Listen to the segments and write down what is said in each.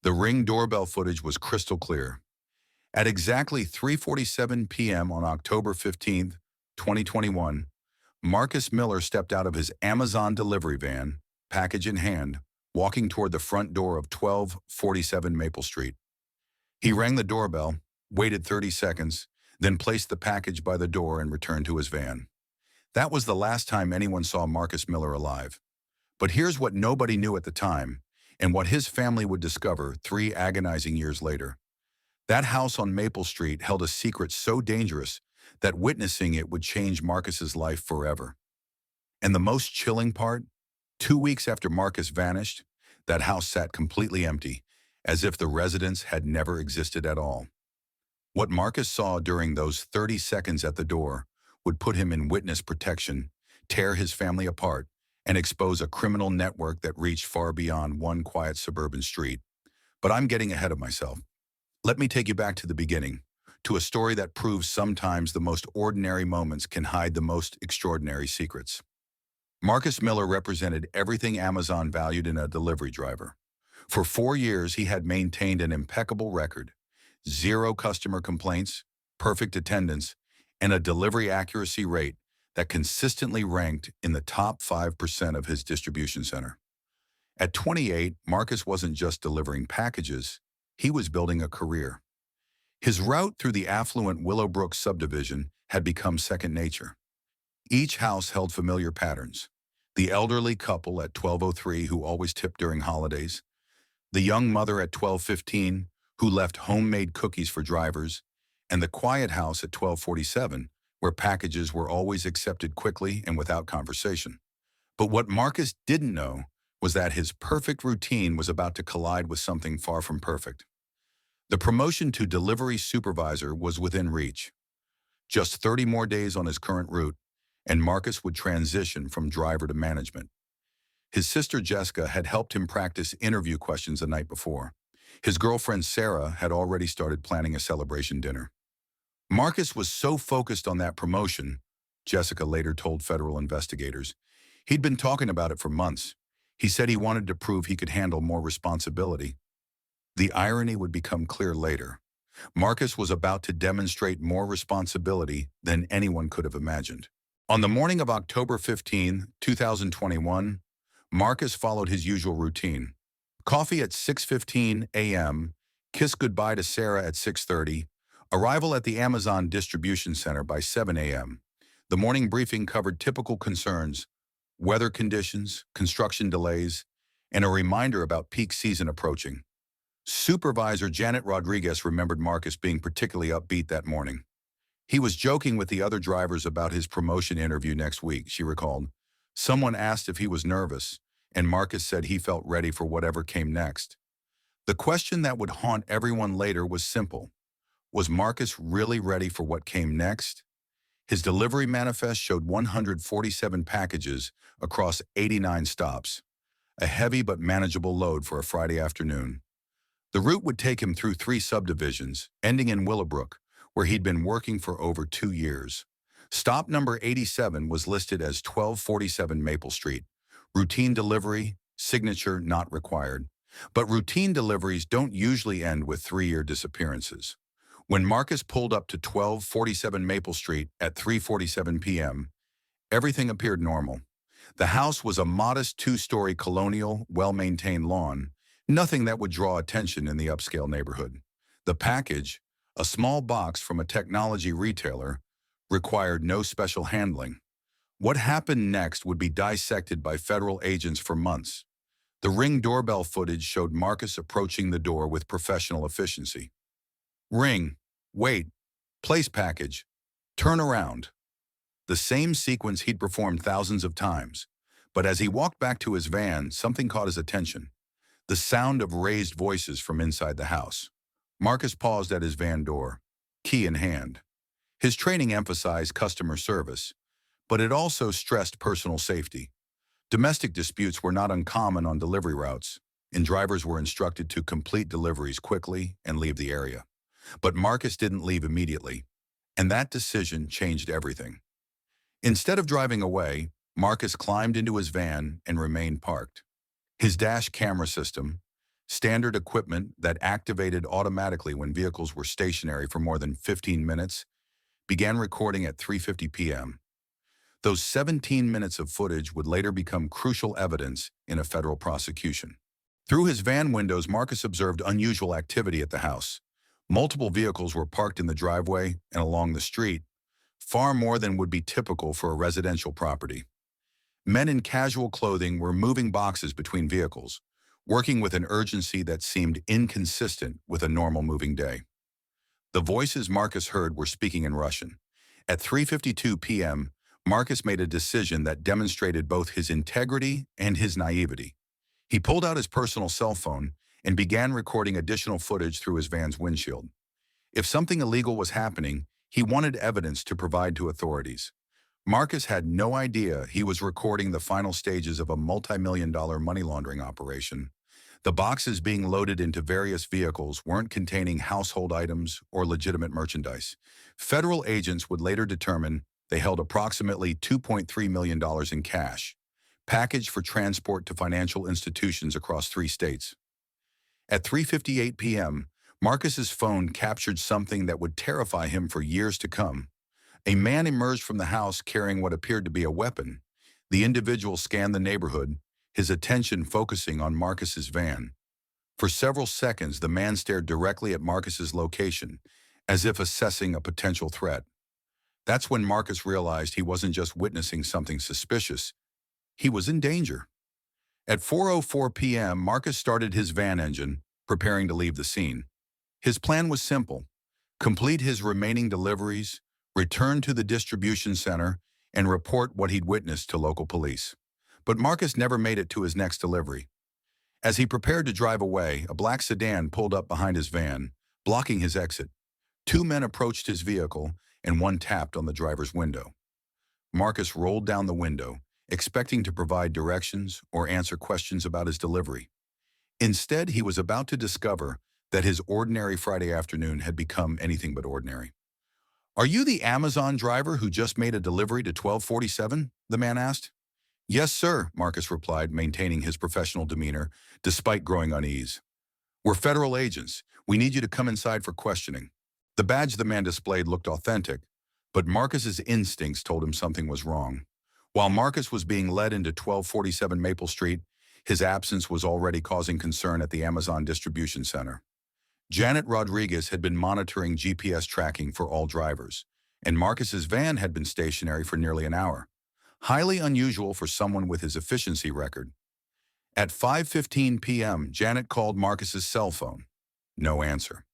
The Ring doorbell footage was crystal clear. At exactly 3:47 p.m. on October 15th, 2021, Marcus Miller stepped out of his Amazon delivery van, package in hand, walking toward the front door of 1247 Maple Street. He rang the doorbell, waited 30 seconds, then placed the package by the door and returned to his van. That was the last time anyone saw Marcus Miller alive. But here's what nobody knew at the time, and what his family would discover 3 agonizing years later. That house on Maple Street held a secret so dangerous that witnessing it would change Marcus's life forever. And the most chilling part? 2 weeks after Marcus vanished, that house sat completely empty, as if the residents had never existed at all. What Marcus saw during those 30 seconds at the door would put him in witness protection, tear his family apart, and expose a criminal network that reached far beyond one quiet suburban street. But I'm getting ahead of myself. Let me take you back to the beginning, to a story that proves sometimes the most ordinary moments can hide the most extraordinary secrets. Marcus Miller represented everything Amazon valued in a delivery driver. For 4 years, he had maintained an impeccable record: zero customer complaints, perfect attendance, and a delivery accuracy rate that consistently ranked in the top 5% of his distribution center. At 28, Marcus wasn't just delivering packages, he was building a career. His route through the affluent Willowbrook subdivision had become second nature. Each house held familiar patterns: the elderly couple at 12:03 who always tipped during holidays, the young mother at 12:15 who left homemade cookies for drivers, and the quiet house at 12:47 where packages were always accepted quickly and without conversation. But what Marcus didn't know was that his perfect routine was about to collide with something far from perfect. The promotion to delivery supervisor was within reach. Just 30 more days on his current route, and Marcus would transition from driver to management. His sister Jessica had helped him practice interview questions the night before. His girlfriend Sarah had already started planning a celebration dinner. Marcus was so focused on that promotion, Jessica later told federal investigators. He'd been talking about it for months. He said he wanted to prove he could handle more responsibility. The irony would become clear later. Marcus was about to demonstrate more responsibility than anyone could have imagined. On the morning of October 15, 2021, Marcus followed his usual routine. Coffee at 6:15 a.m., kiss goodbye to Sarah at 6:30, arrival at the Amazon distribution center by 7 a.m. The morning briefing covered typical concerns: weather conditions, construction delays, and a reminder about peak season approaching. Supervisor Janet Rodriguez remembered Marcus being particularly upbeat that morning. He was joking with the other drivers about his promotion interview next week, she recalled. Someone asked if he was nervous, and Marcus said he felt ready for whatever came next. The question that would haunt everyone later was simple. Was Marcus really ready for what came next? His delivery manifest showed 147 packages across 89 stops, a heavy but manageable load for a Friday afternoon. The route would take him through 3 subdivisions, ending in Willowbrook, where he'd been working for over 2 years. Stop number 87 was listed as 1247 Maple Street. Routine delivery, signature not required. But routine deliveries don't usually end with 3-year disappearances. When Marcus pulled up to 1247 Maple Street at 3:47 p.m., everything appeared normal. The house was a modest 2-story colonial, well-maintained lawn, nothing that would draw attention in the upscale neighborhood. The package, a small box from a technology retailer, required no special handling. What happened next would be dissected by federal agents for months. The Ring doorbell footage showed Marcus approaching the door with professional efficiency. Ring, wait, place package, turn around. The same sequence he'd performed thousands of times. But as he walked back to his van, something caught his attention: the sound of raised voices from inside the house. Marcus paused at his van door, key in hand. His training emphasized customer service, but it also stressed personal safety. Domestic disputes were not uncommon on delivery routes, and drivers were instructed to complete deliveries quickly and leave the area. But Marcus didn't leave immediately, and that decision changed everything. Instead of driving away, Marcus climbed into his van and remained parked. His dash camera system, standard equipment that activated automatically when vehicles were stationary for more than 15 minutes, began recording at 3:50 p.m. Those 17 minutes of footage would later become crucial evidence in a federal prosecution. Through his van windows, Marcus observed unusual activity at the house. Multiple vehicles were parked in the driveway and along the street, far more than would be typical for a residential property. Men in casual clothing were moving boxes between vehicles, working with an urgency that seemed inconsistent with a normal moving day. The voices Marcus heard were speaking in Russian. At 3:52 p.m., Marcus made a decision that demonstrated both his integrity and his naivety. He pulled out his personal cell phone and began recording additional footage through his van's windshield. If something illegal was happening, he wanted evidence to provide to authorities. Marcus had no idea he was recording the final stages of a multi-million-dollar money laundering operation. The boxes being loaded into various vehicles weren't containing household items or legitimate merchandise. Federal agents would later determine they held approximately $2.3 million in cash, packaged for transport to financial institutions across 3 states. At 3:58 p.m., Marcus's phone captured something that would terrify him for years to come. A man emerged from the house carrying what appeared to be a weapon. The individual scanned the neighborhood, his attention focusing on Marcus's van. For several seconds, the man stared directly at Marcus's location, as if assessing a potential threat. That's when Marcus realized he wasn't just witnessing something suspicious, he was in danger. At 4:04 p.m., Marcus started his van engine, preparing to leave the scene. His plan was simple: complete his remaining deliveries, return to the distribution center, and report what he'd witnessed to local police. But Marcus never made it to his next delivery. As he prepared to drive away, a black sedan pulled up behind his van, blocking his exit. 2 men approached his vehicle, and one tapped on the driver's window. Marcus rolled down the window, expecting to provide directions or answer questions about his delivery. Instead, he was about to discover that his ordinary Friday afternoon had become anything but ordinary. "Are you the Amazon driver who just made a delivery to 1247? The man asked. "Yes, sir," Marcus replied, maintaining his professional demeanor despite growing unease. "We're federal agents. We need you to come inside for questioning." The badge the man displayed looked authentic, but Marcus's instincts told him something was wrong. While Marcus was being led into 1247 Maple Street, his absence was already causing concern at the Amazon distribution center. Janet Rodriguez had been monitoring GPS tracking for all drivers, and Marcus's van had been stationary for nearly an hour. Highly unusual for someone with his efficiency record. At 5:15 p.m., Janet called Marcus's cell phone. No answer.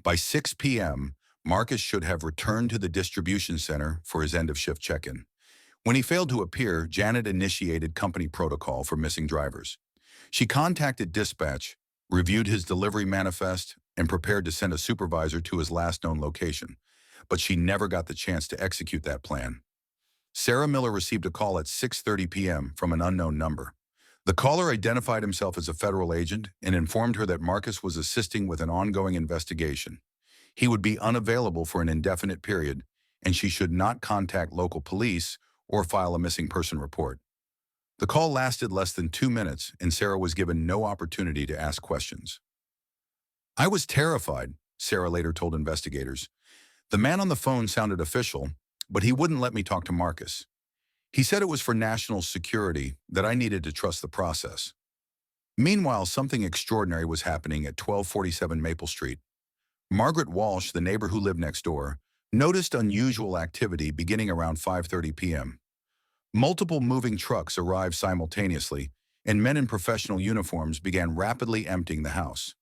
By 6 p.m., Marcus should have returned to the distribution center for his end-of-shift check-in. When he failed to appear, Janet initiated company protocol for missing drivers. She contacted dispatch, reviewed his delivery manifest, and prepared to send a supervisor to his last known location. But she never got the chance to execute that plan. Sarah Miller received a call at 6:30 p.m. from an unknown number. The caller identified himself as a federal agent and informed her that Marcus was assisting with an ongoing investigation. He would be unavailable for an indefinite period, and she should not contact local police or file a missing person report. The call lasted less than 2 minutes, and Sarah was given no opportunity to ask questions. "I was terrified," Sarah later told investigators. "The man on the phone sounded official, but he wouldn't let me talk to Marcus. He said it was for national security, that I needed to trust the process." Meanwhile, something extraordinary was happening at 1247 Maple Street. Margaret Walsh, the neighbor who lived next door, noticed unusual activity beginning around 5:30 p.m. Multiple moving trucks arrived simultaneously, and men in professional uniforms began rapidly emptying the house.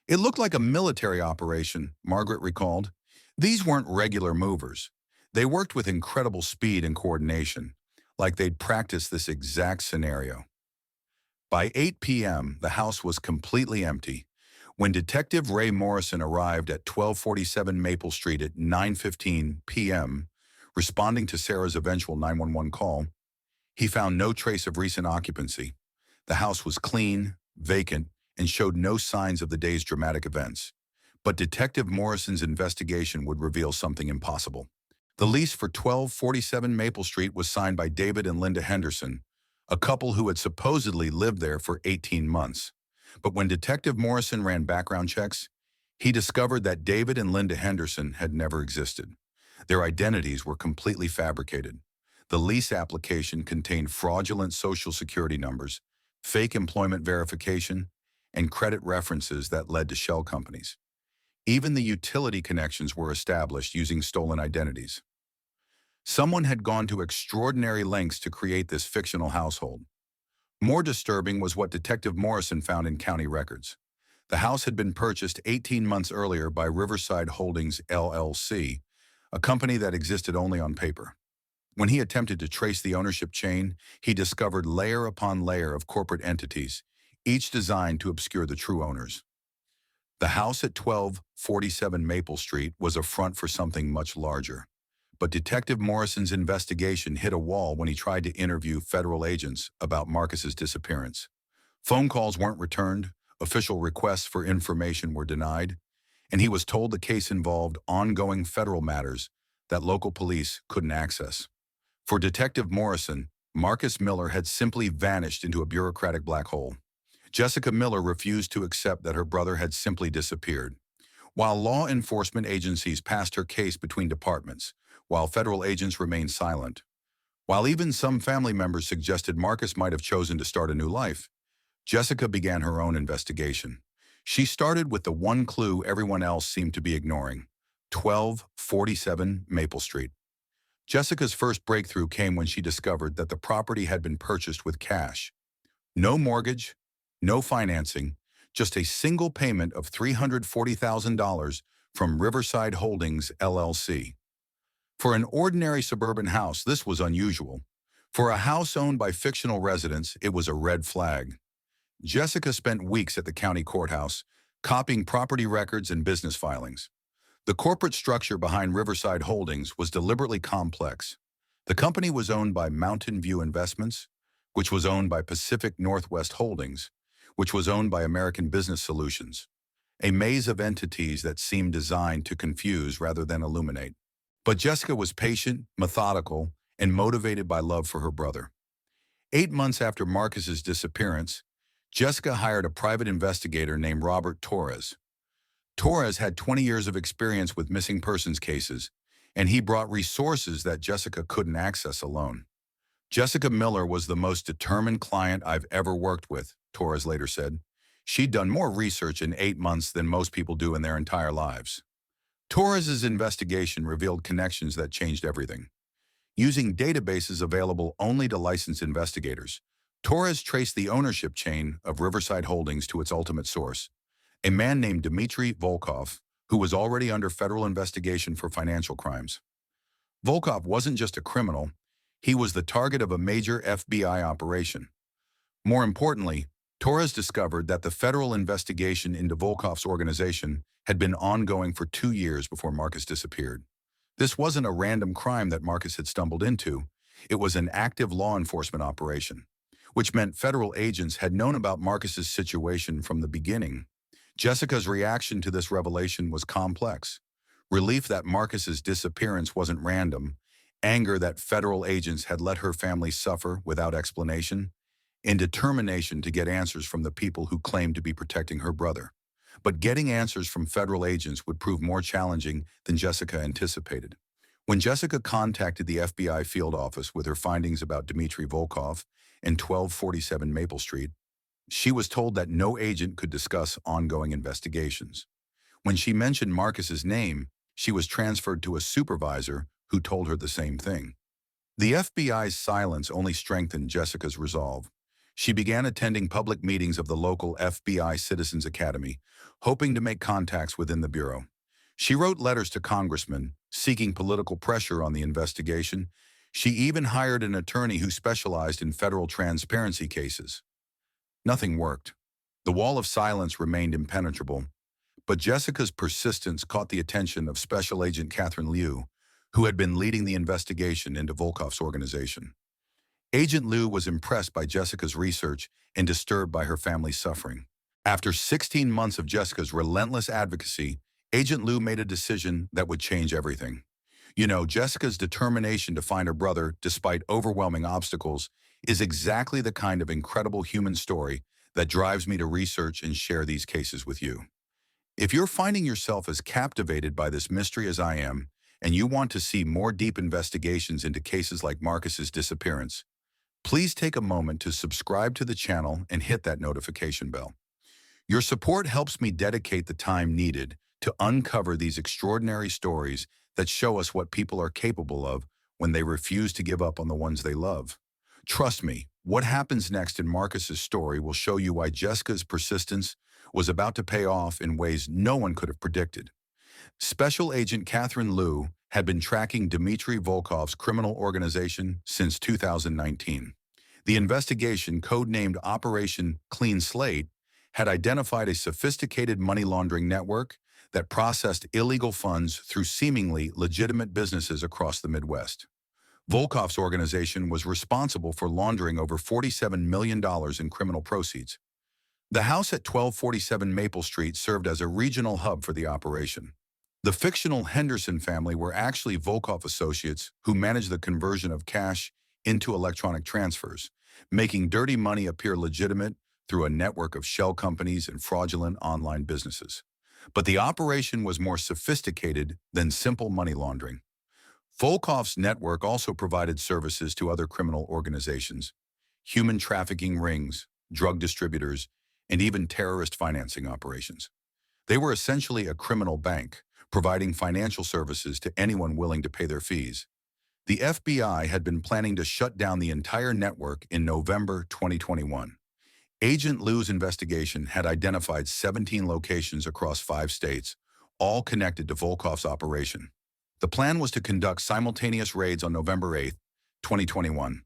"It looked like a military operation," Margaret recalled. "These weren't regular movers. They worked with incredible speed and coordination, like they'd practiced this exact scenario." By 8 p.m., the house was completely empty. When Detective Ray Morrison arrived at 1247 Maple Street at 9:15 p.m., responding to Sarah's eventual 911 call, he found no trace of recent occupancy. The house was clean, vacant, and showed no signs of the day's dramatic events. But Detective Morrison's investigation would reveal something impossible. The lease for 1247 Maple Street was signed by David and Linda Henderson, a couple who had supposedly lived there for 18 months. But when Detective Morrison ran background checks, he discovered that David and Linda Henderson had never existed. Their identities were completely fabricated. The lease application contained fraudulent Social Security numbers, fake employment verification, and credit references that led to shell companies. Even the utility connections were established using stolen identities. Someone had gone to extraordinary lengths to create this fictional household. More disturbing was what Detective Morrison found in county records. The house had been purchased 18 months earlier by Riverside Holdings, LLC, a company that existed only on paper. When he attempted to trace the ownership chain, he discovered layer upon layer of corporate entities, each designed to obscure the true owners. The house at 1247 Maple Street was a front for something much larger. But Detective Morrison's investigation hit a wall when he tried to interview federal agents about Marcus's disappearance. Phone calls weren't returned, official requests for information were denied, and he was told the case involved ongoing federal matters that local police couldn't access. For Detective Morrison, Marcus Miller had simply vanished into a bureaucratic black hole. Jessica Miller refused to accept that her brother had simply disappeared. While law enforcement agencies passed her case between departments, while federal agents remained silent, while even some family members suggested Marcus might have chosen to start a new life, Jessica began her own investigation. She started with the one clue everyone else seemed to be ignoring: 1247 Maple Street. Jessica's first breakthrough came when she discovered that the property had been purchased with cash. No mortgage, no financing, just a single payment of $340,000 from Riverside Holdings, LLC. For an ordinary suburban house, this was unusual. For a house owned by fictional residents, it was a red flag. Jessica spent weeks at the county courthouse, copying property records and business filings. The corporate structure behind Riverside Holdings was deliberately complex. The company was owned by Mountain View Investments, which was owned by Pacific Northwest Holdings, which was owned by American Business Solutions. A maze of entities that seemed designed to confuse rather than illuminate. But Jessica was patient, methodical, and motivated by love for her brother. 8 months after Marcus's disappearance, Jessica hired a private investigator named Robert Torres. Torres had 20 years of experience with missing persons cases, and he brought resources that Jessica couldn't access alone. Jessica Miller was the most determined client I've ever worked with, Torres later said. She'd done more research in 8 months than most people do in their entire lives. Torres's investigation revealed connections that changed everything. Using databases available only to licensed investigators, Torres traced the ownership chain of Riverside Holdings to its ultimate source, a man named Dmitry Volkov, who was already under federal investigation for financial crimes. Volkov wasn't just a criminal, he was the target of a major FBI operation. More importantly, Torres discovered that the federal investigation into Volkov's organization had been ongoing for 2 years before Marcus disappeared. This wasn't a random crime that Marcus had stumbled into. It was an active law enforcement operation, which meant federal agents had known about Marcus's situation from the beginning. Jessica's reaction to this revelation was complex. Relief that Marcus's disappearance wasn't random, anger that federal agents had let her family suffer without explanation, and determination to get answers from the people who claimed to be protecting her brother. But getting answers from federal agents would prove more challenging than Jessica anticipated. When Jessica contacted the FBI field office with her findings about Dmitry Volkov and 1247 Maple Street, she was told that no agent could discuss ongoing investigations. When she mentioned Marcus's name, she was transferred to a supervisor who told her the same thing. The FBI's silence only strengthened Jessica's resolve. She began attending public meetings of the local FBI Citizens Academy, hoping to make contacts within the Bureau. She wrote letters to congressmen, seeking political pressure on the investigation. She even hired an attorney who specialized in federal transparency cases. Nothing worked. The wall of silence remained impenetrable, but Jessica's persistence caught the attention of Special Agent Catherine Liu, who had been leading the investigation into Volkov's organization. Agent Liu was impressed by Jessica's research and disturbed by her family's suffering. After 16 months of Jessica's relentless advocacy, Agent Liu made a decision that would change everything. Jessica's determination to find her brother, despite overwhelming obstacles, is exactly the kind of incredible human story that drives me to research and share these cases with you. If you're finding yourself as captivated by this mystery as I am, and you want to see more deep investigations into cases like Marcus's disappearance, please take a moment to subscribe to the channel and hit that notification bell. Your support helps me dedicate the time needed to uncover these extraordinary stories that show us what people are capable of when they refuse to give up on the ones they love. Trust me, what happens next in Marcus's story will show you why Jessica's persistence was about to pay off in ways no one could have predicted. Special Agent Catherine Liu had been tracking Dmitry Volkov's criminal organization since 2019. The investigation, codenamed Operation Clean Slate, had identified a sophisticated money laundering network that processed illegal funds through seemingly legitimate businesses across the Midwest. Volkov's organization was responsible for laundering over $47 million in criminal proceeds. The house at 1247 Maple Street served as a regional hub for the operation. The fictional Henderson family were actually Volkov associates who managed the conversion of cash into electronic transfers, making dirty money appear legitimate through a network of shell companies and fraudulent online businesses. But the operation was more sophisticated than simple money laundering. Volkov's network also provided services to other criminal organizations, human trafficking rings, drug distributors, and even terrorist financing operations. They were essentially a criminal bank, providing financial services to anyone willing to pay their fees. The FBI had been planning to shut down the entire network in November 2021. Agent Liu's investigation had identified 17 locations across 5 states, all connected to Volkov's operation. The plan was to conduct simultaneous raids on November 8, 2021,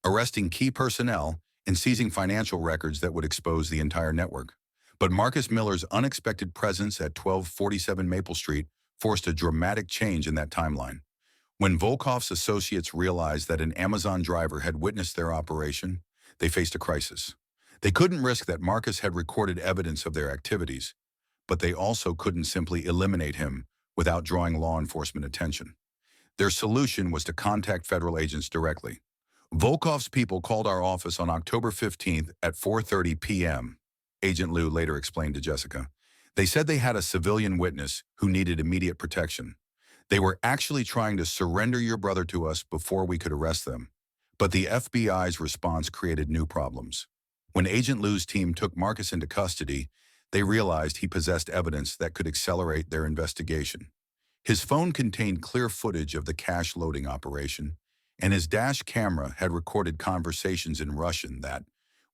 arresting key personnel and seizing financial records that would expose the entire network. But Marcus Miller's unexpected presence at 1247 Maple Street forced a dramatic change in that timeline. When Volkov's associates realized that an Amazon driver had witnessed their operation, they faced a crisis. They couldn't risk that Marcus had recorded evidence of their activities, but they also couldn't simply eliminate him without drawing law enforcement attention. Their solution was to contact federal agents directly. Volkov's people called our office on October 15th at 4:30 p.m., Agent Liu later explained to Jessica. They said they had a civilian witness who needed immediate protection. They were actually trying to surrender your brother to us before we could arrest them. But the FBI's response created new problems. When Agent Liu's team took Marcus into custody, they realized he possessed evidence that could accelerate their investigation. His phone contained clear footage of the cash loading operation, and his dash camera had recorded conversations in Russian that,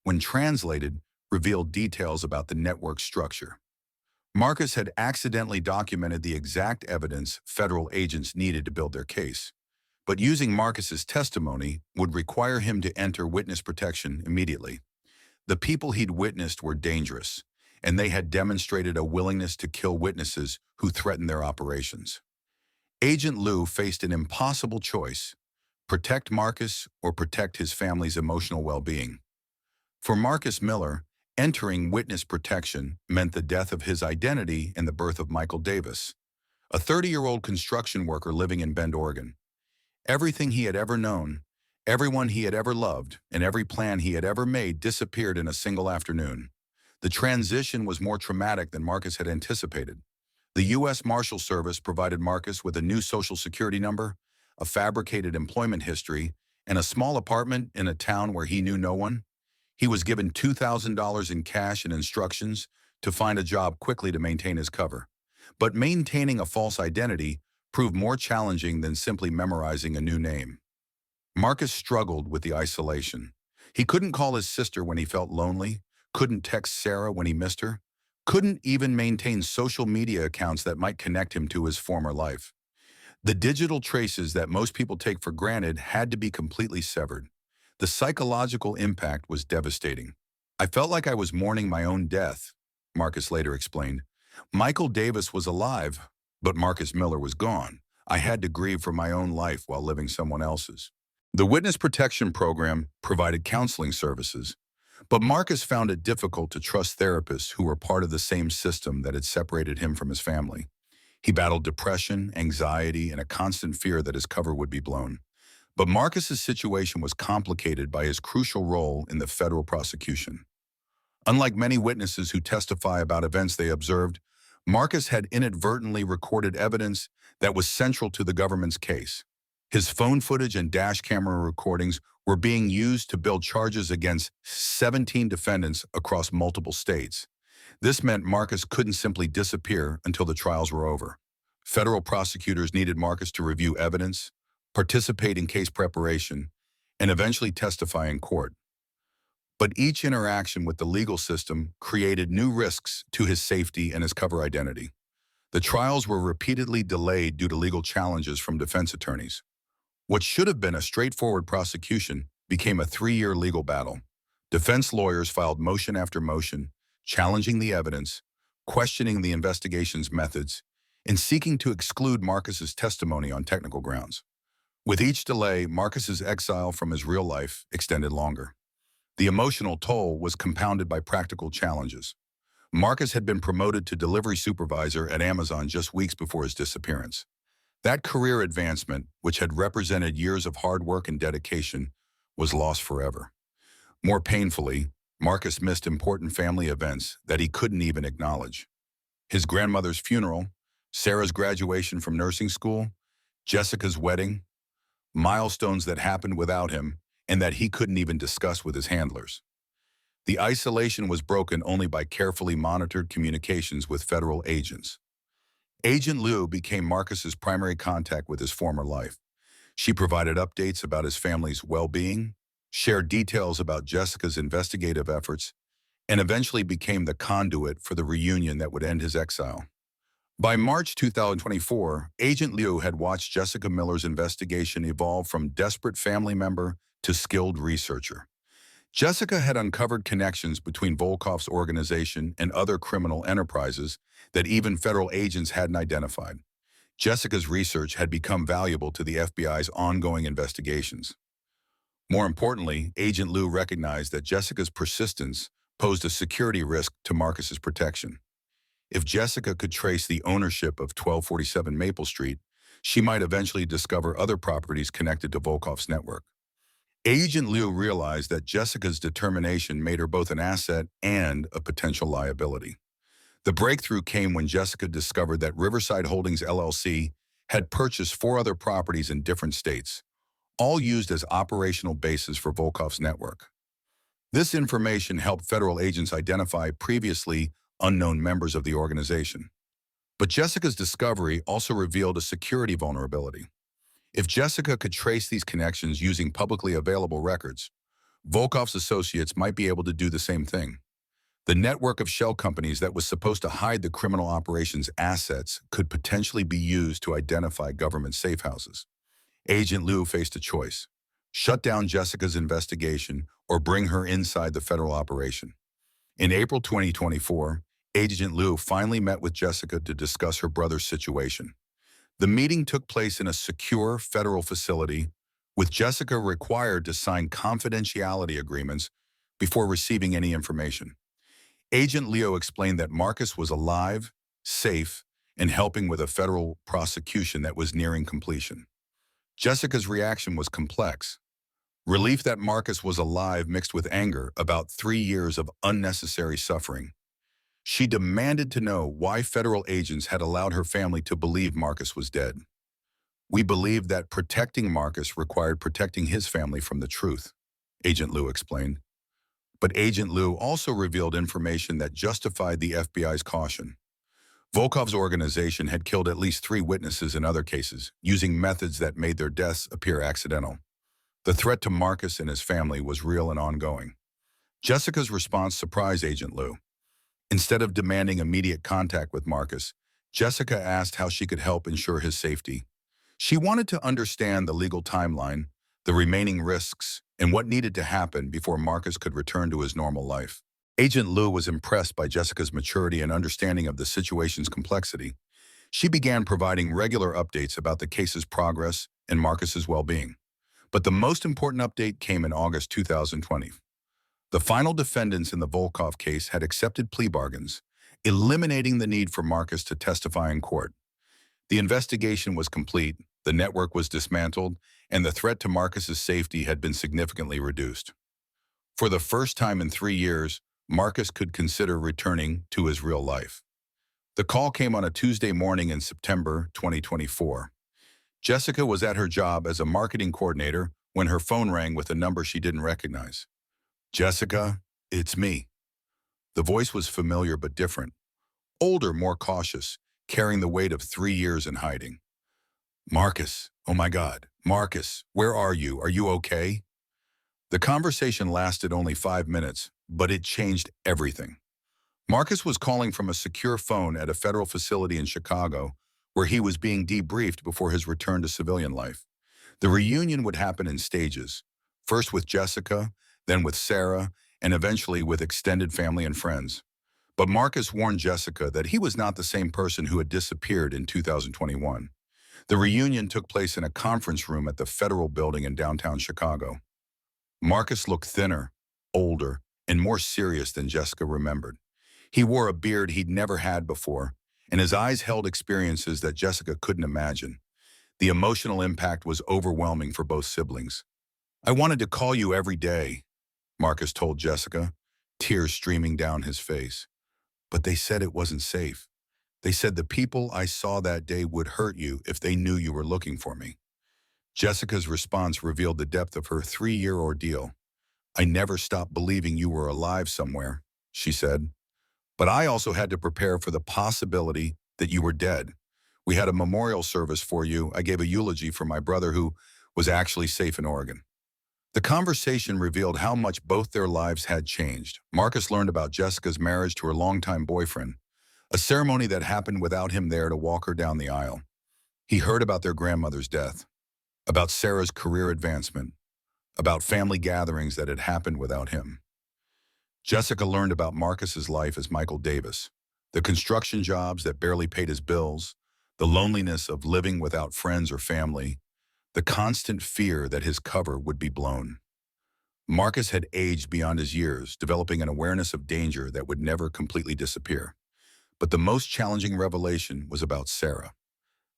when translated, revealed details about the network structure. Marcus had accidentally documented the exact evidence federal agents needed to build their case. But using Marcus's testimony would require him to enter witness protection immediately. The people he'd witnessed were dangerous, and they had demonstrated a willingness to kill witnesses who threatened their operations. Agent Liu faced an impossible choice: protect Marcus or protect his family's emotional well-being. For Marcus Miller, entering witness protection meant the death of his identity and the birth of Michael Davis, a 30-year-old construction worker living in Bend, Oregon. Everything he had ever known, everyone he had ever loved, and every plan he had ever made disappeared in a single afternoon. The transition was more traumatic than Marcus had anticipated. The U.S. Marshal Service provided Marcus with a new Social Security number, a fabricated employment history, and a small apartment in a town where he knew no one. He was given $2,000 in cash and instructions to find a job quickly to maintain his cover. But maintaining a false identity proved more challenging than simply memorizing a new name. Marcus struggled with the isolation. He couldn't call his sister when he felt lonely, couldn't text Sarah when he missed her, couldn't even maintain social media accounts that might connect him to his former life. The digital traces that most people take for granted had to be completely severed. The psychological impact was devastating. I felt like I was mourning my own death, Marcus later explained. Michael Davis was alive, but Marcus Miller was gone. I had to grieve for my own life while living someone else's. The Witness Protection Program provided counseling services, but Marcus found it difficult to trust therapists who were part of the same system that had separated him from his family. He battled depression, anxiety, and a constant fear that his cover would be blown. But Marcus's situation was complicated by his crucial role in the federal prosecution. Unlike many witnesses who testify about events they observed, Marcus had inadvertently recorded evidence that was central to the government's case. His phone footage and dash camera recordings were being used to build charges against 17 defendants across multiple states. This meant Marcus couldn't simply disappear until the trials were over. Federal prosecutors needed Marcus to review evidence, participate in case preparation, and eventually testify in court. But each interaction with the legal system created new risks to his safety and his cover identity. The trials were repeatedly delayed due to legal challenges from defense attorneys. What should have been a straightforward prosecution became a 3-year legal battle. Defense lawyers filed motion after motion, challenging the evidence, questioning the investigation's methods, and seeking to exclude Marcus's testimony on technical grounds. With each delay, Marcus's exile from his real life extended longer. The emotional toll was compounded by practical challenges. Marcus had been promoted to delivery supervisor at Amazon just weeks before his disappearance. That career advancement, which had represented years of hard work and dedication, was lost forever. More painfully, Marcus missed important family events that he couldn't even acknowledge. His grandmother's funeral, Sarah's graduation from nursing school, Jessica's wedding, milestones that happened without him and that he couldn't even discuss with his handlers. The isolation was broken only by carefully monitored communications with federal agents. Agent Liu became Marcus's primary contact with his former life. She provided updates about his family's well-being, shared details about Jessica's investigative efforts, and eventually became the conduit for the reunion that would end his exile. By March 2024, Agent Liu had watched Jessica Miller's investigation evolve from desperate family member to skilled researcher. Jessica had uncovered connections between Volkov's organization and other criminal enterprises that even federal agents hadn't identified. Jessica's research had become valuable to the FBI's ongoing investigations. More importantly, Agent Liu recognized that Jessica's persistence posed a security risk to Marcus's protection. If Jessica could trace the ownership of 1247 Maple Street, she might eventually discover other properties connected to Volkov's network. Agent Liu realized that Jessica's determination made her both an asset and a potential liability. The breakthrough came when Jessica discovered that Riverside Holdings LLC had purchased 4 other properties in different states, all used as operational bases for Volkov's network. This information helped federal agents identify previously unknown members of the organization. But Jessica's discovery also revealed a security vulnerability. If Jessica could trace these connections using publicly available records, Volkov's associates might be able to do the same thing. The network of shell companies that was supposed to hide the criminal operations assets could potentially be used to identify government safehouses. Agent Liu faced a choice: shut down Jessica's investigation or bring her inside the federal operation. In April 2024, Agent Liu finally met with Jessica to discuss her brother's situation. The meeting took place in a secure federal facility, with Jessica required to sign confidentiality agreements before receiving any information. Agent Liu explained that Marcus was alive, safe, and helping with a federal prosecution that was nearing completion. Jessica's reaction was complex. Relief that Marcus was alive mixed with anger about 3 years of unnecessary suffering. She demanded to know why federal agents had allowed her family to believe Marcus was dead. "We believed that protecting Marcus required protecting his family from the truth," Agent Liu explained. But Agent Liu also revealed information that justified the FBI's caution. Volkov's organization had killed at least 3 witnesses in other cases, using methods that made their deaths appear accidental. The threat to Marcus and his family was real and ongoing. Jessica's response surprised Agent Liu. Instead of demanding immediate contact with Marcus, Jessica asked how she could help ensure his safety. She wanted to understand the legal timeline, the remaining risks, and what needed to happen before Marcus could return to his normal life. Agent Liu was impressed by Jessica's maturity and understanding of the situation's complexity. She began providing regular updates about the case's progress and Marcus's well-being. But the most important update came in August 2020. The final defendants in the Volkov case had accepted plea bargains, eliminating the need for Marcus to testify in court. The investigation was complete, the network was dismantled, and the threat to Marcus's safety had been significantly reduced. For the first time in 3 years, Marcus could consider returning to his real life. The call came on a Tuesday morning in September 2024. Jessica was at her job as a marketing coordinator when her phone rang with a number she didn't recognize. "Jessica, it's me." The voice was familiar but different. Older, more cautious, carrying the weight of 3 years in hiding. "Marcus, oh my God, Marcus, where are you? Are you okay?" The conversation lasted only 5 minutes, but it changed everything. Marcus was calling from a secure phone at a federal facility in Chicago, where he was being debriefed before his return to civilian life. The reunion would happen in stages, first with Jessica, then with Sarah, and eventually with extended family and friends. But Marcus warned Jessica that he was not the same person who had disappeared in 2021. The reunion took place in a conference room at the Federal Building in downtown Chicago. Marcus looked thinner, older, and more serious than Jessica remembered. He wore a beard he'd never had before, and his eyes held experiences that Jessica couldn't imagine. The emotional impact was overwhelming for both siblings. "I wanted to call you every day," Marcus told Jessica, tears streaming down his face. "But they said it wasn't safe. They said the people I saw that day would hurt you if they knew you were looking for me." Jessica's response revealed the depth of her 3-year ordeal. "I never stopped believing you were alive somewhere," she said. "But I also had to prepare for the possibility that you were dead. We had a memorial service for you. I gave a eulogy for my brother who was actually safe in Oregon." The conversation revealed how much both their lives had changed. Marcus learned about Jessica's marriage to her longtime boyfriend, a ceremony that happened without him there to walk her down the aisle. He heard about their grandmother's death, about Sarah's career advancement, about family gatherings that had happened without him. Jessica learned about Marcus's life as Michael Davis, the construction jobs that barely paid his bills, the loneliness of living without friends or family, the constant fear that his cover would be blown. Marcus had aged beyond his years, developing an awareness of danger that would never completely disappear. But the most challenging revelation was about Sarah.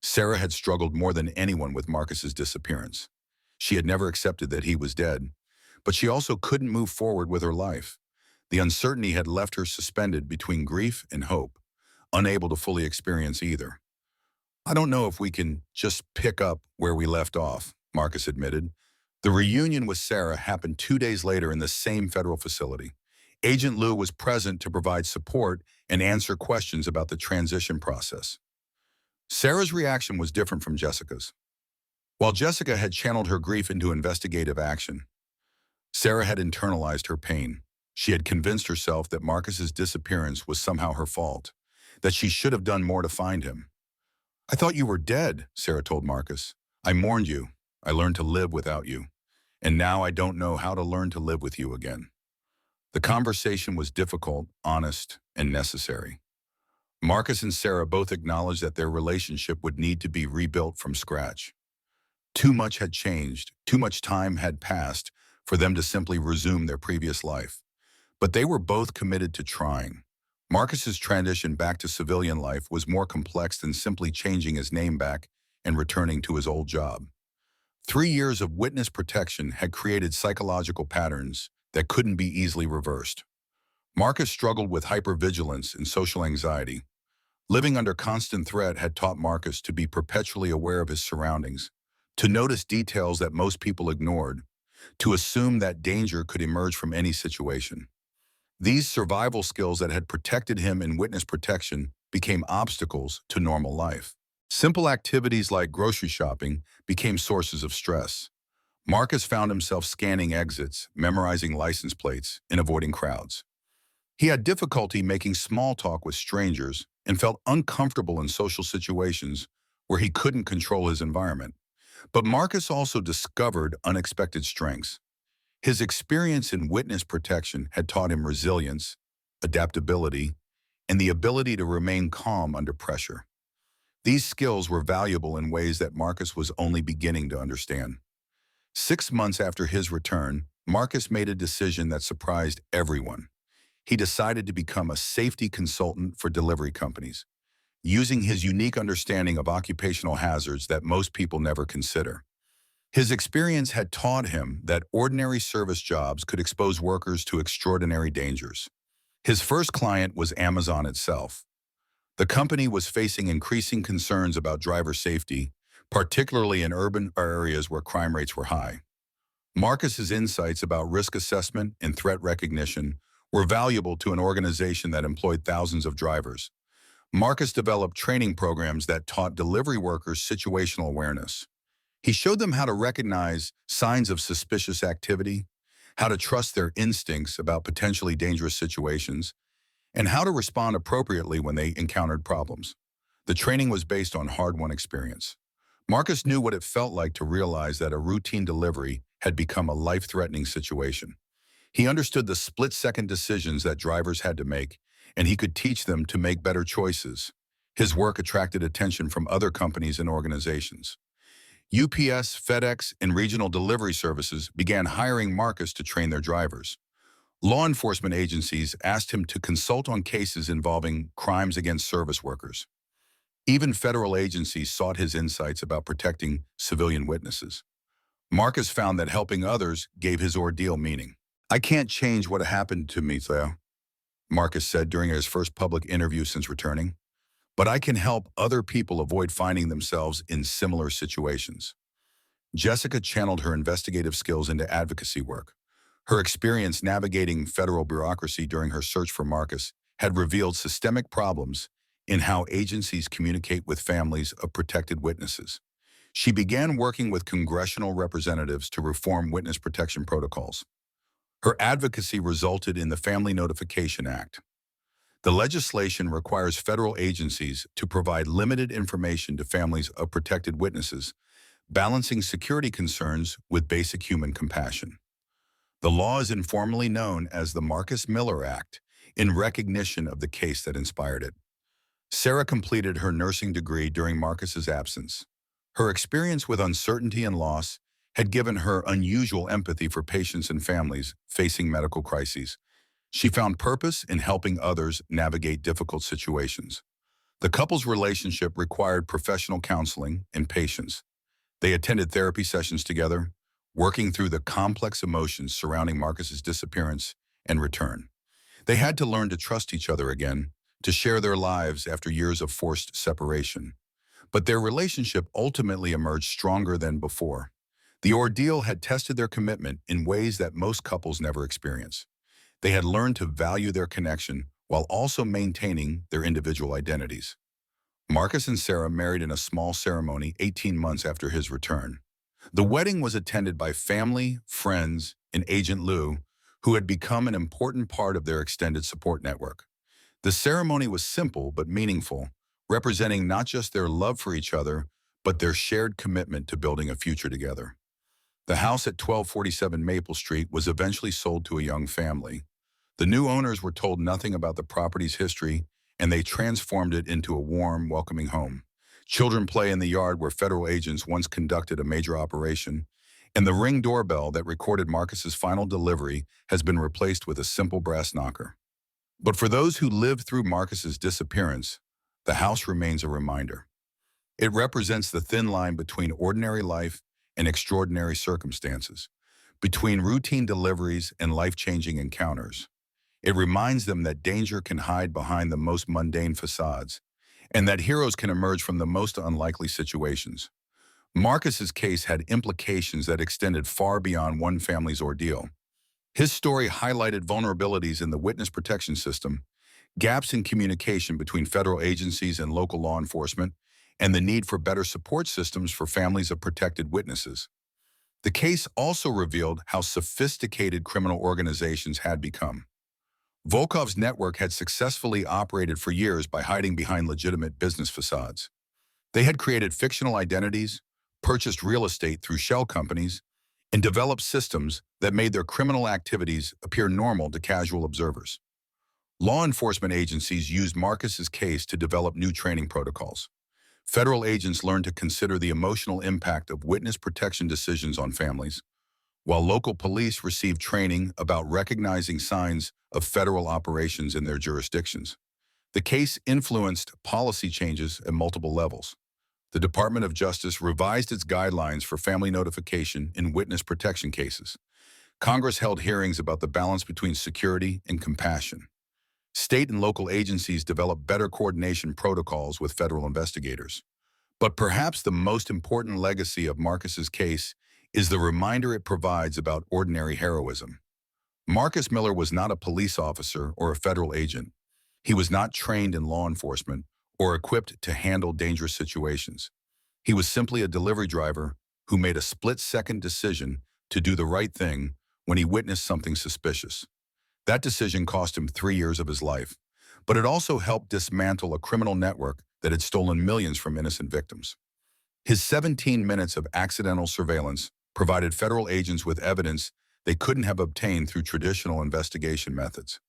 Sarah had struggled more than anyone with Marcus's disappearance. She had never accepted that he was dead, but she also couldn't move forward with her life. The uncertainty had left her suspended between grief and hope, unable to fully experience either. "I don't know if we can just pick up where we left off," Marcus admitted. The reunion with Sarah happened 2 days later in the same federal facility. Agent Lou was present to provide support and answer questions about the transition process. Sarah's reaction was different from Jessica's. While Jessica had channeled her grief into investigative action, Sarah had internalized her pain. She had convinced herself that Marcus's disappearance was somehow her fault, that she should have done more to find him. "I thought you were dead," Sarah told Marcus. "I mourned you. I learned to live without you. And now I don't know how to learn to live with you again." The conversation was difficult, honest, and necessary. Marcus and Sarah both acknowledged that their relationship would need to be rebuilt from scratch. Too much had changed, too much time had passed for them to simply resume their previous life. But they were both committed to trying. Marcus's transition back to civilian life was more complex than simply changing his name back and returning to his old job. 3 years of witness protection had created psychological patterns that couldn't be easily reversed. Marcus struggled with hypervigilance and social anxiety. Living under constant threat had taught Marcus to be perpetually aware of his surroundings, to notice details that most people ignored, to assume that danger could emerge from any situation. These survival skills that had protected him in witness protection became obstacles to normal life. Simple activities like grocery shopping became sources of stress. Marcus found himself scanning exits, memorizing license plates, and avoiding crowds. He had difficulty making small talk with strangers and felt uncomfortable in social situations where he couldn't control his environment. But Marcus also discovered unexpected strengths. His experience in witness protection had taught him resilience, adaptability, and the ability to remain calm under pressure. These skills were valuable in ways that Marcus was only beginning to understand. 6 months after his return, Marcus made a decision that surprised everyone. He decided to become a safety consultant for delivery companies, using his unique understanding of occupational hazards that most people never consider. His experience had taught him that ordinary service jobs could expose workers to extraordinary dangers. His first client was Amazon itself. The company was facing increasing concerns about driver safety, particularly in urban areas where crime rates were high. Marcus's insights about risk assessment and threat recognition were valuable to an organization that employed thousands of drivers. Marcus developed training programs that taught delivery workers situational awareness. He showed them how to recognize signs of suspicious activity, how to trust their instincts about potentially dangerous situations, and how to respond appropriately when they encountered problems. The training was based on hard-won experience. Marcus knew what it felt like to realize that a routine delivery had become a life-threatening situation. He understood the split-second decisions that drivers had to make, and he could teach them to make better choices. His work attracted attention from other companies and organizations. UPS, FedEx, and regional delivery services began hiring Marcus to train their drivers. Law enforcement agencies asked him to consult on cases involving crimes against service workers. Even federal agencies sought his insights about protecting civilian witnesses. Marcus found that helping others gave his ordeal meaning. "I can't change what happened to me, Theo," Marcus said during his first public interview since returning, "but I can help other people avoid finding themselves in similar situations." Jessica channeled her investigative skills into advocacy work. Her experience navigating federal bureaucracy during her search for Marcus had revealed systemic problems in how agencies communicate with families of protected witnesses. She began working with congressional representatives to reform witness protection protocols. Her advocacy resulted in the Family Notification Act. The legislation requires federal agencies to provide limited information to families of protected witnesses, balancing security concerns with basic human compassion. The law is informally known as the Marcus Miller Act, in recognition of the case that inspired it. Sarah completed her nursing degree during Marcus's absence. Her experience with uncertainty and loss had given her unusual empathy for patients and families facing medical crises. She found purpose in helping others navigate difficult situations. The couple's relationship required professional counseling and patience. They attended therapy sessions together, working through the complex emotions surrounding Marcus's disappearance and return. They had to learn to trust each other again, to share their lives after years of forced separation. But their relationship ultimately emerged stronger than before. The ordeal had tested their commitment in ways that most couples never experience. They had learned to value their connection while also maintaining their individual identities. Marcus and Sarah married in a small ceremony 18 months after his return. The wedding was attended by family, friends, and Agent Lou, who had become an important part of their extended support network. The ceremony was simple but meaningful, representing not just their love for each other, but their shared commitment to building a future together. The house at 1247 Maple Street was eventually sold to a young family. The new owners were told nothing about the property's history, and they transformed it into a warm, welcoming home. Children play in the yard where federal agents once conducted a major operation, and the Ring doorbell that recorded Marcus's final delivery has been replaced with a simple brass knocker. But for those who lived through Marcus's disappearance, the house remains a reminder. It represents the thin line between ordinary life and extraordinary circumstances, between routine deliveries and life-changing encounters. It reminds them that danger can hide behind the most mundane facades, and that heroes can emerge from the most unlikely situations. Marcus's case had implications that extended far beyond one family's ordeal. His story highlighted vulnerabilities in the witness protection system, gaps in communication between federal agencies and local law enforcement, and the need for better support systems for families of protected witnesses. The case also revealed how sophisticated criminal organizations had become. Volkov's network had successfully operated for years by hiding behind legitimate business facades. They had created fictional identities, purchased real estate through shell companies, and developed systems that made their criminal activities appear normal to casual observers. Law enforcement agencies used Marcus's case to develop new training protocols. Federal agents learned to consider the emotional impact of witness protection decisions on families, while local police received training about recognizing signs of federal operations in their jurisdictions. The case influenced policy changes at multiple levels. The Department of Justice revised its guidelines for family notification in witness protection cases. Congress held hearings about the balance between security and compassion. State and local agencies develop better coordination protocols with federal investigators. But perhaps the most important legacy of Marcus's case is the reminder it provides about ordinary heroism. Marcus Miller was not a police officer or a federal agent. He was not trained in law enforcement or equipped to handle dangerous situations. He was simply a delivery driver who made a split-second decision to do the right thing when he witnessed something suspicious. That decision cost him 3 years of his life, but it also helped dismantle a criminal network that had stolen millions from innocent victims. His 17 minutes of accidental surveillance provided federal agents with evidence they couldn't have obtained through traditional investigation methods.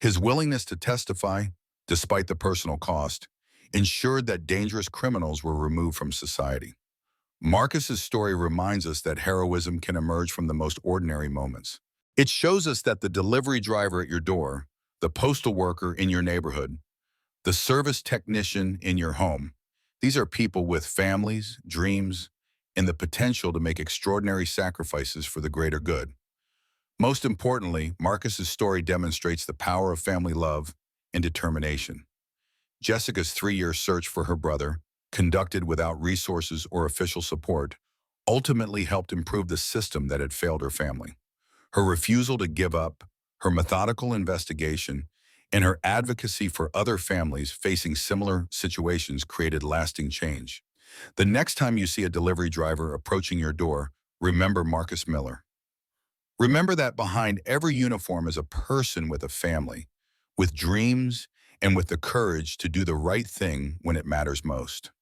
His willingness to testify, despite the personal cost, ensured that dangerous criminals were removed from society. Marcus's story reminds us that heroism can emerge from the most ordinary moments. It shows us that the delivery driver at your door, the postal worker in your neighborhood, the service technician in your home, these are people with families, dreams, and the potential to make extraordinary sacrifices for the greater good. Most importantly, Marcus's story demonstrates the power of family love and determination. Jessica's 3-year search for her brother, conducted without resources or official support, ultimately helped improve the system that had failed her family. Her refusal to give up, her methodical investigation, and her advocacy for other families facing similar situations created lasting change. The next time you see a delivery driver approaching your door, remember Marcus Miller. Remember that behind every uniform is a person with a family, with dreams, and with the courage to do the right thing when it matters most.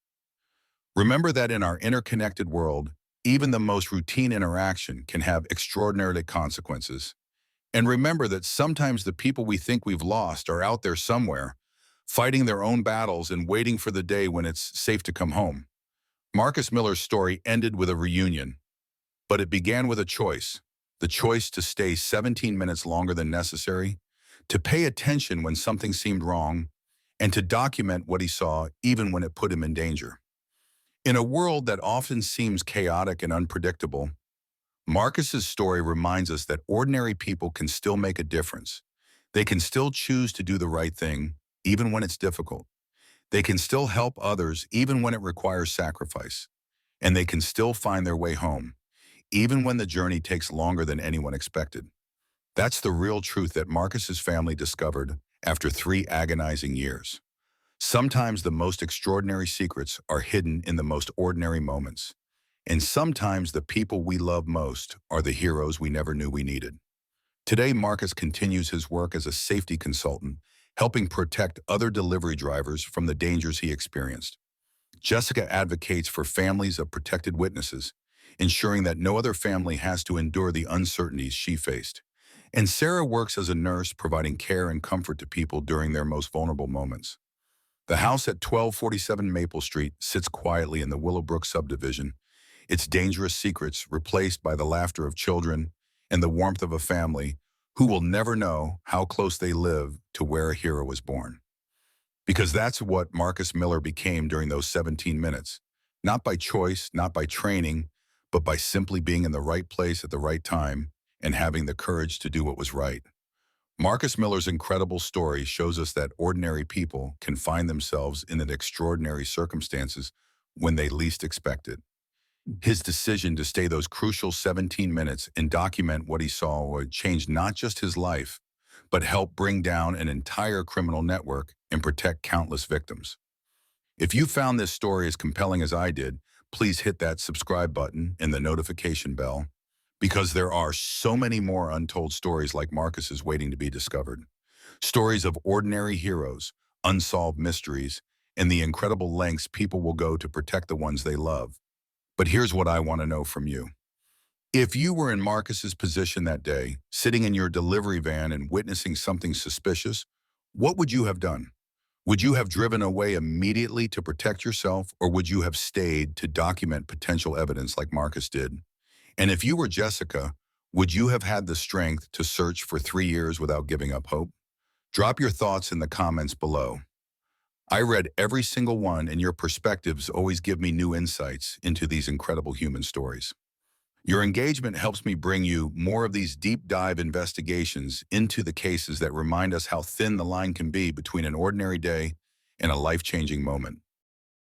Remember that in our interconnected world, even the most routine interaction can have extraordinary consequences. And remember that sometimes the people we think we've lost are out there somewhere, fighting their own battles and waiting for the day when it's safe to come home. Marcus Miller's story ended with a reunion, but it began with a choice. The choice to stay 17 minutes longer than necessary, to pay attention when something seemed wrong, and to document what he saw even when it put him in danger. In a world that often seems chaotic and unpredictable, Marcus's story reminds us that ordinary people can still make a difference. They can still choose to do the right thing, even when it's difficult. They can still help others, even when it requires sacrifice. And they can still find their way home, even when the journey takes longer than anyone expected. That's the real truth that Marcus's family discovered after 3 agonizing years. Sometimes the most extraordinary secrets are hidden in the most ordinary moments. And sometimes the people we love most are the heroes we never knew we needed. Today, Marcus continues his work as a safety consultant, helping protect other delivery drivers from the dangers he experienced. Jessica advocates for families of protected witnesses, ensuring that no other family has to endure the uncertainties she faced. And Sarah works as a nurse, providing care and comfort to people during their most vulnerable moments. The house at 1247 Maple Street sits quietly in the Willowbrook subdivision, its dangerous secrets replaced by the laughter of children and the warmth of a family who will never know how close they live to where a hero was born. Because that's what Marcus Miller became during those 17 minutes. Not by choice, not by training, but by simply being in the right place at the right time and having the courage to do what was right. Marcus Miller's incredible story shows us that ordinary people can find themselves in extraordinary circumstances when they least expect it. His decision to stay those crucial 17 minutes and document what he saw would change not just his life, but help bring down an entire criminal network and protect countless victims. If you found this story as compelling as I did, please hit that subscribe button and the notification bell, because there are so many more untold stories like Marcus's waiting to be discovered. Stories of ordinary heroes, unsolved mysteries, and the incredible lengths people will go to protect the ones they love. But here's what I want to know from you. If you were in Marcus's position that day, sitting in your delivery van and witnessing something suspicious, what would you have done? Would you have driven away immediately to protect yourself, or would you have stayed to document potential evidence like Marcus did? And if you were Jessica, would you have had the strength to search for 3 years without giving up hope? Drop your thoughts in the comments below. I read every single one, and your perspectives always give me new insights into these incredible human stories. Your engagement helps me bring you more of these deep dive investigations into the cases that remind us how thin the line can be between an ordinary day and a life-changing moment.